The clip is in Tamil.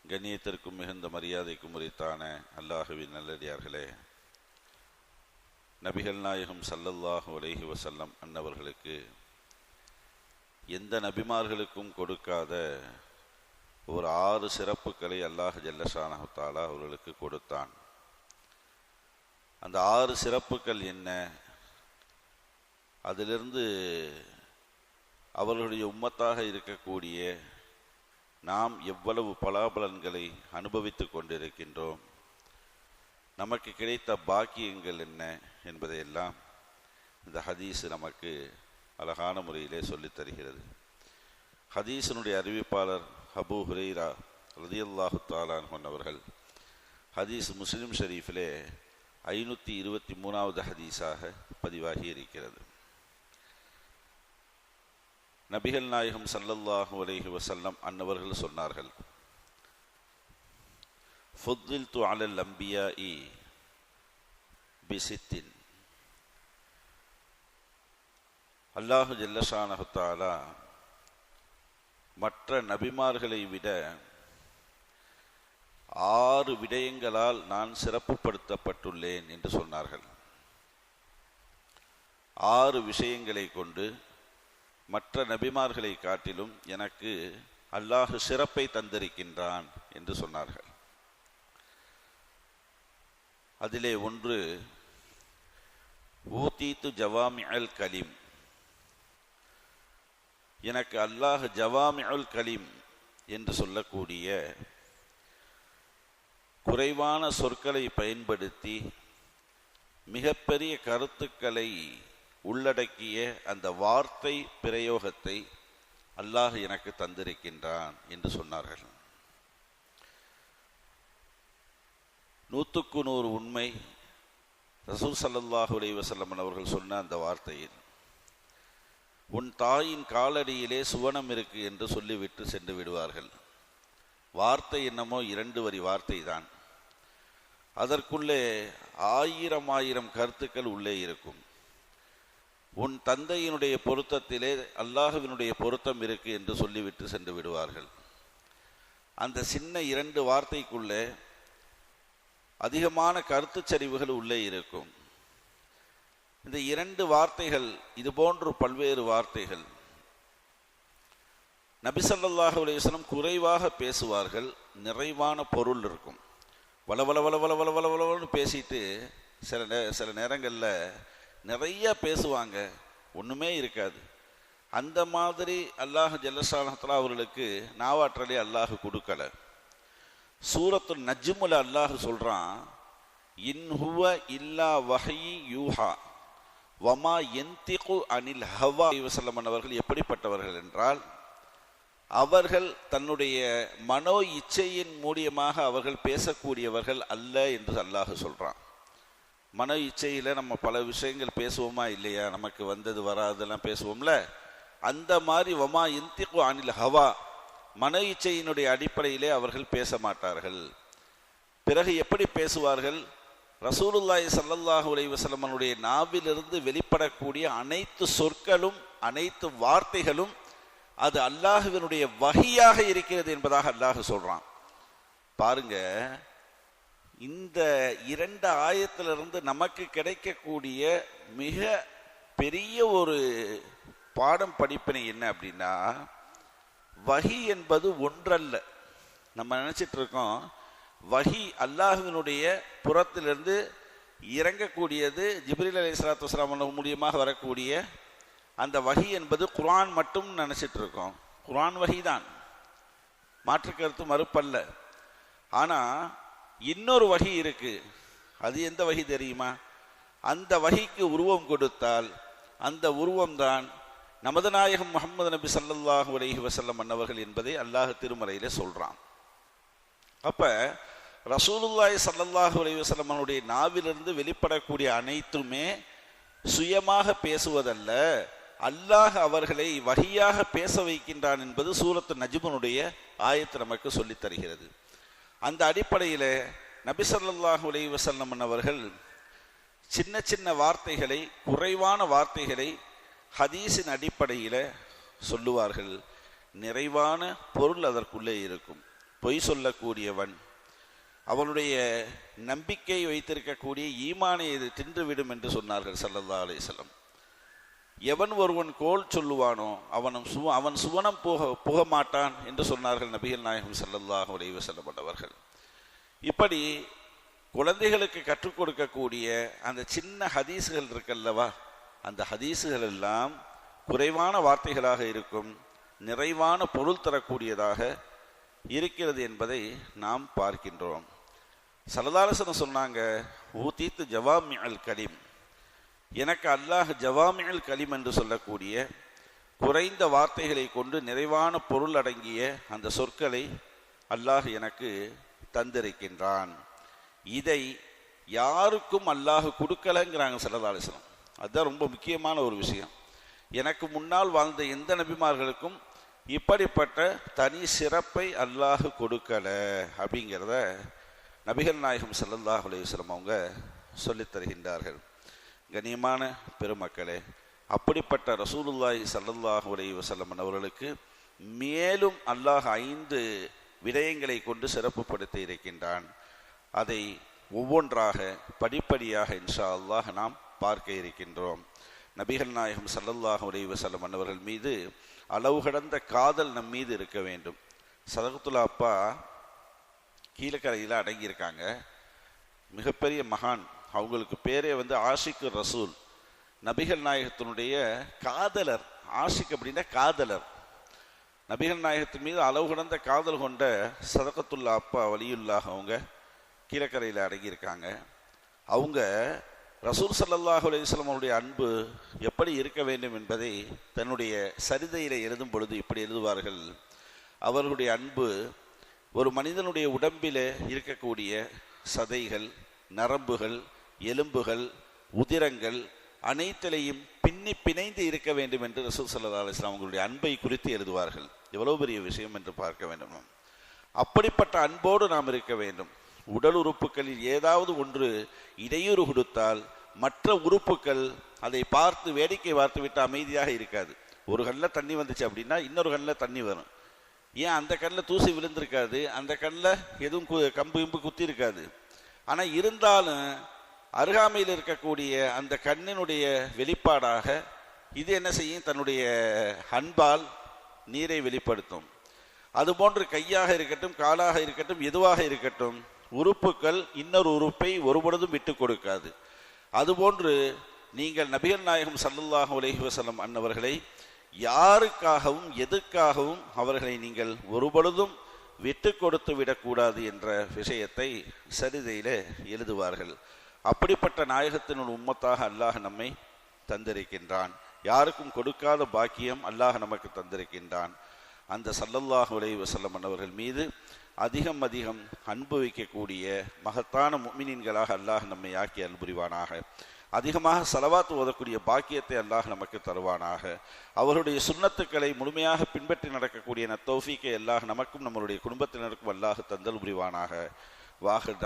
கண்ணியத்திற்கும் மிகுந்த மரியாதைக்கும் உரித்தான அல்லாஹுவின் நல்லடியார்களே, நபிகள் நாயகம் ஸல்லல்லாஹு அலைஹி வஸல்லம் அன்னவர்களுக்கு எந்த நபிமார்களுக்கும் கொடுக்காத ஒரு 6 சிறப்புகளை அல்லாஹ் ஜல்லஷானஹு தஆலா அவர்களுக்கு கொடுத்தான். அந்த 6 சிறப்புகள் என்ன? அதிலிருந்து அவர்களுடைய உம்மத்தாக இருக்கக்கூடிய நாம் எவ்வளவு பலாபலன்களை அனுபவித்து கொண்டிருக்கின்றோம், நமக்கு கிடைத்த பாக்கியங்கள் என்ன என்பதையெல்லாம் இந்த ஹதீஸ் நமக்கு அழகான முறையிலே சொல்லித் தருகிறது. ஹதீஸினுடைய அறிவிப்பாளர் அபூ ஹுரைரா ரலியல்லாஹு தஆலா அன்ஹு அவர்கள் ஹதீஸ் முஸ்லிம் ஷரீஃபிலே 523வது ஹதீஸாக பதிவாகி இருக்கிறது. நபிகள் நாயகம் ஸல்லல்லாஹு அலைஹி வஸல்லம் அன்னவர்கள் சொன்னார்கள், ஃபுத்தில்து அலல் அம்பியாஇ பிசித்தின். அல்லாஹு ஜல்லஷானஹு தஆலா மற்ற நபிமார்களை விட 6 விடயங்களால் நான் சிறப்புப்படுத்தப்பட்டுள்ளேன் என்று சொன்னார்கள். 6 விஷயங்களை கொண்டு மற்ற நபிமார்களை காட்டிலும் எனக்கு அல்லாஹ் சிறப்பை தந்திருக்கின்றான் என்று சொன்னார்கள். அதிலே ஒன்று, ஊதீத்து ஜவாமிஅல் கலீம். எனக்கு அல்லாஹ் ஜவாமிஉல் கலீம் என்று சொல்லக்கூடிய குறைவான சொற்களை பயன்படுத்தி மிகப்பெரிய கருத்துக்களை உள்ளடக்கிய அந்த வார்த்தை பிரயோகத்தை அல்லாஹ் எனக்கு தந்திருக்கின்றான் என்று சொன்னார்கள். 100% உண்மை. ரசூல் ஸல்லல்லாஹு அலைஹி வஸல்லம் அவர்கள் சொன்ன அந்த வார்த்தையில், உன் தாயின் காலடியிலே சுவனம் இருக்கு என்று சொல்லிவிட்டு சென்று விடுவார்கள். வார்த்தை என்னமோ 2 வரி வார்த்தை தான். அதற்குள்ளே 1000 கருத்துக்கள் உள்ளே இருக்கும். உன் தந்தையினுடைய பொருத்தத்திலே அல்லாஹுவினுடைய பொருத்தம் இருக்கு என்று சொல்லிவிட்டு சென்று விடுவார்கள். அந்த சின்ன 2 வார்த்தைக்குள்ளே அதிகமான கருத்து சரிவுகள் உள்ளே இருக்கும். இந்த 2 வார்த்தைகள், இது போன்று பல்வேறு வார்த்தைகள். நபி ஸல்லல்லாஹு அலைஹி வஸல்லம் குறைவாக பேசுவார்கள், நிறைவான பொருள் இருக்கும். வளவள வளவள வளவள வளவளன்னு பேசிட்டு சில நேரங்களில் நிறைய பேசுவாங்க, ஒன்றுமே இருக்காது. அந்த மாதிரி அல்லாஹ் ஜல்லஷானஹு தஆலா அவர்களுக்கு நாவாற்றலே அல்லாஹ் கொடுக்கல. சூரத்துல் நஜ்முல அல்லாஹ் சொல்றான், இன் ஹுவ இல்லா வஹ்யி யூஹா வமா யன்திகு அனில் ஹவா. வஸல்லம் அவர்கள் எப்படிப்பட்டவர்கள் என்றால், அவர்கள் தன்னுடைய மனோ இச்சையின் மூலியமாக அவர்கள் பேசக்கூடியவர்கள் அல்ல என்று அல்லாஹ் சொல்றான். மன இச்சையில் நம்ம பல விஷயங்கள் பேசுவோமா இல்லையா? நமக்கு வந்தது வராதெல்லாம் பேசுவோம்ல. அந்த மாதிரி வமா யன்திகு அனில் ஹவா, மன இச்சையினுடைய அடிப்படையிலே அவர்கள் பேச மாட்டார்கள். பிறகு எப்படி பேசுவார்கள்? ரசூலுல்லாஹி ஸல்லல்லாஹு அலைஹி வஸல்லமுடைய நாவிலிருந்து வெளிப்படக்கூடிய அனைத்து சொற்களும் அனைத்து வார்த்தைகளும் அது அல்லாஹுவினுடைய வஹியாக இருக்கிறது என்பதாக அல்லாஹ் சொல்றான். பாருங்க, இந்த 2 ஆயத்திலிருந்து நமக்கு கிடைக்கக்கூடிய மிக பெரிய ஒரு பாடம் படிப்பினை என்ன அப்படின்னா, வஹி என்பது ஒன்றல்ல. நம்ம நினைச்சிட்டு இருக்கோம் வஹி அல்லாஹுவினுடைய புறத்திலிருந்து இறங்கக்கூடியது, ஜிப்ரீல் அலைஹிஸ்ஸலாத்து வஸ்ஸலாம் மூலியமாக வரக்கூடிய அந்த வஹி என்பது குர்ஆன் மட்டும் நினைச்சிட்டு இருக்கோம். குர்ஆன் வஹி தான், மாற்று கருத்து மறுப்பல்ல. ஆனா இன்னொரு வஹி இருக்கு. அது எந்த வஹி தெரியுமா? அந்த வஹிக்கு உருவம் கொடுத்தால் அந்த உருவம்தான் நமது நாயகம் முஹம்மது நபி ஸல்லல்லாஹு அலைஹி வஸல்லம் அன்னவர்கள் என்பதை அல்லாஹ் திருமறையிலே சொல்றான். அப்ப ரசூலுல்லாஹி ஸல்லல்லாஹு அலைஹி வஸல்லம் அவருடைய நாவிலிருந்து வெளிப்படக்கூடிய அனைத்துமே சுயமாக பேசுவதல்ல, அல்லாஹ் அவர்களை வஹியாக பேச வைக்கின்றான் என்பது சூரத்து நஜ்முனுடைய ஆயத்து நமக்கு சொல்லித் தருகிறது. அந்த அடிப்படையில் நபி ஸல்லல்லாஹு அலைஹி வஸல்லம் அவர்கள் சின்ன சின்ன வார்த்தைகளை, குறைவான வார்த்தைகளை ஹதீஸின் அடிப்படையில் சொல்லுவார்கள். நிறைவான பொருள் அதற்குள்ளே இருக்கும். பொய் சொல்லக்கூடியவன், அவனுடைய நம்பிக்கை வைத்திருக்கக்கூடிய ஈமானை இது தின்றுவிடும் என்று சொன்னார்கள் ஸல்லல்லாஹு அலைஹி வஸல்லம். எவன் ஒருவன் கோல் சொல்லுவானோ அவன் சுவனம் புக மாட்டான் என்று சொன்னார்கள் நபிகள் நாயகம் ஸல்லல்லாஹு அலைஹி வஸல்லம் அவர்கள். இப்படி குழந்தைகளுக்கு கற்றுக் கொடுக்கக்கூடிய அந்த சின்ன ஹதீஸுகள் இருக்கல்லவா, அந்த ஹதீஸுகள் எல்லாம் குறைவான வார்த்தைகளாக இருக்கும், நிறைவான பொருள் தரக்கூடியதாக இருக்கிறது என்பதை நாம் பார்க்கின்றோம். ஸல்லல்லாஹு அலைஹி வஸல்லம் சொன்னாங்க, ஊதீத்து ஜவாமிஅல் கலீம், எனக்கு அல்லாஹ் ஜவாமிஅல் கலீம் என்று சொல்லக்கூடிய குறைந்த வார்த்தைகளை கொண்டு நிறைவான பொருள் அடங்கிய அந்த சொற்களை அல்லாஹ் எனக்கு தந்திருக்கின்றான். இதை யாருக்கும் அல்லாஹ் கொடுக்கலங்கிறாங்க ஸல்லல்லாஹு அலைஹி வஸல்லம். அதுதான் ரொம்ப முக்கியமான ஒரு விஷயம். எனக்கு முன்னால் வாழ்ந்த எந்த நபிமார்களுக்கும் இப்படிப்பட்ட தனி சிறப்பை அல்லாஹ் கொடுக்கல அப்படிங்கிறத நபிகள் நாயகம் ஸல்லல்லாஹு அலைஹி வஸல்லம் அவங்க சொல்லித் தருகின்றார்கள். கண்ணியமான பெருமக்களே, அப்படிப்பட்ட ரசூலுல்லாஹி ஸல்லல்லாஹு அலைஹி வஸல்லம் அவர்களுக்கு மேலும் அல்லாஹ் 5 விடயங்களை கொண்டு சிறப்புப்படுத்தி இருக்கின்றான். அதை ஒவ்வொன்றாக படிப்படியாக இன்ஷா அல்லாஹ் நாம் பார்க்க இருக்கின்றோம். நபிகள் நாயகம் ஸல்லல்லாஹு அலைஹி வஸல்லம் அவர்கள் மீது அளவு கடந்த காதல் நம் மீது இருக்க வேண்டும். சதகத்துல்லா அப்பா கீழக்கரையில் அடங்கியிருக்காங்க, மிகப்பெரிய மகான். அவங்களுக்கு பேரே ஆஷிக்கு ரசூல், நபிகள் நாயகத்தினுடைய காதலர். ஆஷிக் அப்படின்னா காதலர். நபிகள் நாயகத்தின் மீது அளவு கடந்த காதல் கொண்ட சதகத்துல்லா அப்பா வலியுல்லாஹ் அவங்க கீழக்கரையில் அடங்கியிருக்காங்க. அவங்க ரசூல் ஸல்லல்லாஹு அலைஹி வஸல்லம் அவருடைய அன்பு எப்படி இருக்க வேண்டும் என்பதை தன்னுடைய சரிதையில் எழுதும் பொழுது இப்படி எழுதுவார்கள். அவர்களுடைய அன்பு ஒரு மனிதனுடைய உடம்பில் இருக்கக்கூடிய சதைகள், நரம்புகள், எலும்புகள், உதிரங்கள் அனைத்திலையும் பின்னி பிணைந்து இருக்க வேண்டும் என்று ரசூல் ஸல்லல்லாஹு அலைஹி வஸல்லம் அவங்களுடைய அன்பை குறித்து எழுதுவார்கள். எவ்வளவு பெரிய விஷயம் என்று பார்க்க வேண்டும். அப்படிப்பட்ட அன்போடு நாம் இருக்க வேண்டும். உடல் உறுப்புகளில் ஏதாவது ஒன்று இடையூறு கொடுத்தால் மற்ற உறுப்புகள் அதை பார்த்து வேடிக்கை பார்த்துவிட்டு அமைதியாக இருக்காது. ஒரு கண்ணில் தண்ணி வந்துச்சு அப்படின்னா இன்னொரு கண்ணில் தண்ணி வரும். ஏன் அந்த கண்ணில் தூசி விழுந்திருக்காது, அந்த கண்ணில் எதுவும் கம்பு கிம்பு குத்தி இருக்காது. ஆனால் இருந்தாலும் அருகாமையில் இருக்கக்கூடிய அந்த கண்ணினுடைய வெளிப்பாடாக இது என்ன செய்யும், தன்னுடைய அன்பால் நீரை வெளிப்படுத்தும். அதுபோன்று கையாக இருக்கட்டும், காலாக இருக்கட்டும், எதுவாக இருக்கட்டும், உறுப்புகள் இன்னொரு உறுப்பை ஒருபொழுதும் விட்டு கொடுக்காது. அதுபோன்று நீங்கள் நபிகள் நாயகம் ஸல்லல்லாஹு அலைஹி வஸல்லம் அன்னவர்களை யாருக்காகவும் எதுக்காகவும் அவர்களை நீங்கள் ஒருபொழுதும் விட்டு கொடுத்து விடக்கூடாது என்ற விஷயத்தை சரிதையிலே எழுதுவார்கள். அப்படிப்பட்ட நாயகத்தின் உம்மத்தாக அல்லாஹ் நம்மை தந்திருக்கின்றான். யாருக்கும் கொடுக்காத பாக்கியம் அல்லாஹ் நமக்கு தந்திருக்கின்றான். அந்த ஸல்லல்லாஹு அலைஹி வஸல்லம் அன்னவர்கள் மீது அதிகம் அன்பு வைக்கக்கூடிய மகத்தான முஃமினீன்களாக அல்லாஹ் நம்மை ஆக்கி அன்புரிவானாக. அதிகமாக ஸலவாத் ஓதக்கூடிய பாக்கியத்தை அல்லாஹ் நமக்கு தருவானாக. அவருடைய சுன்னத்துக்களை முழுமையாக பின்பற்றி நடக்கக்கூடிய தௌஃபீக்கை அல்லாஹ் நமக்கும் நம்முடைய குடும்பத்தினருக்கும் அல்லாஹ் தந்தல் புரிவானாக. வாஹிர்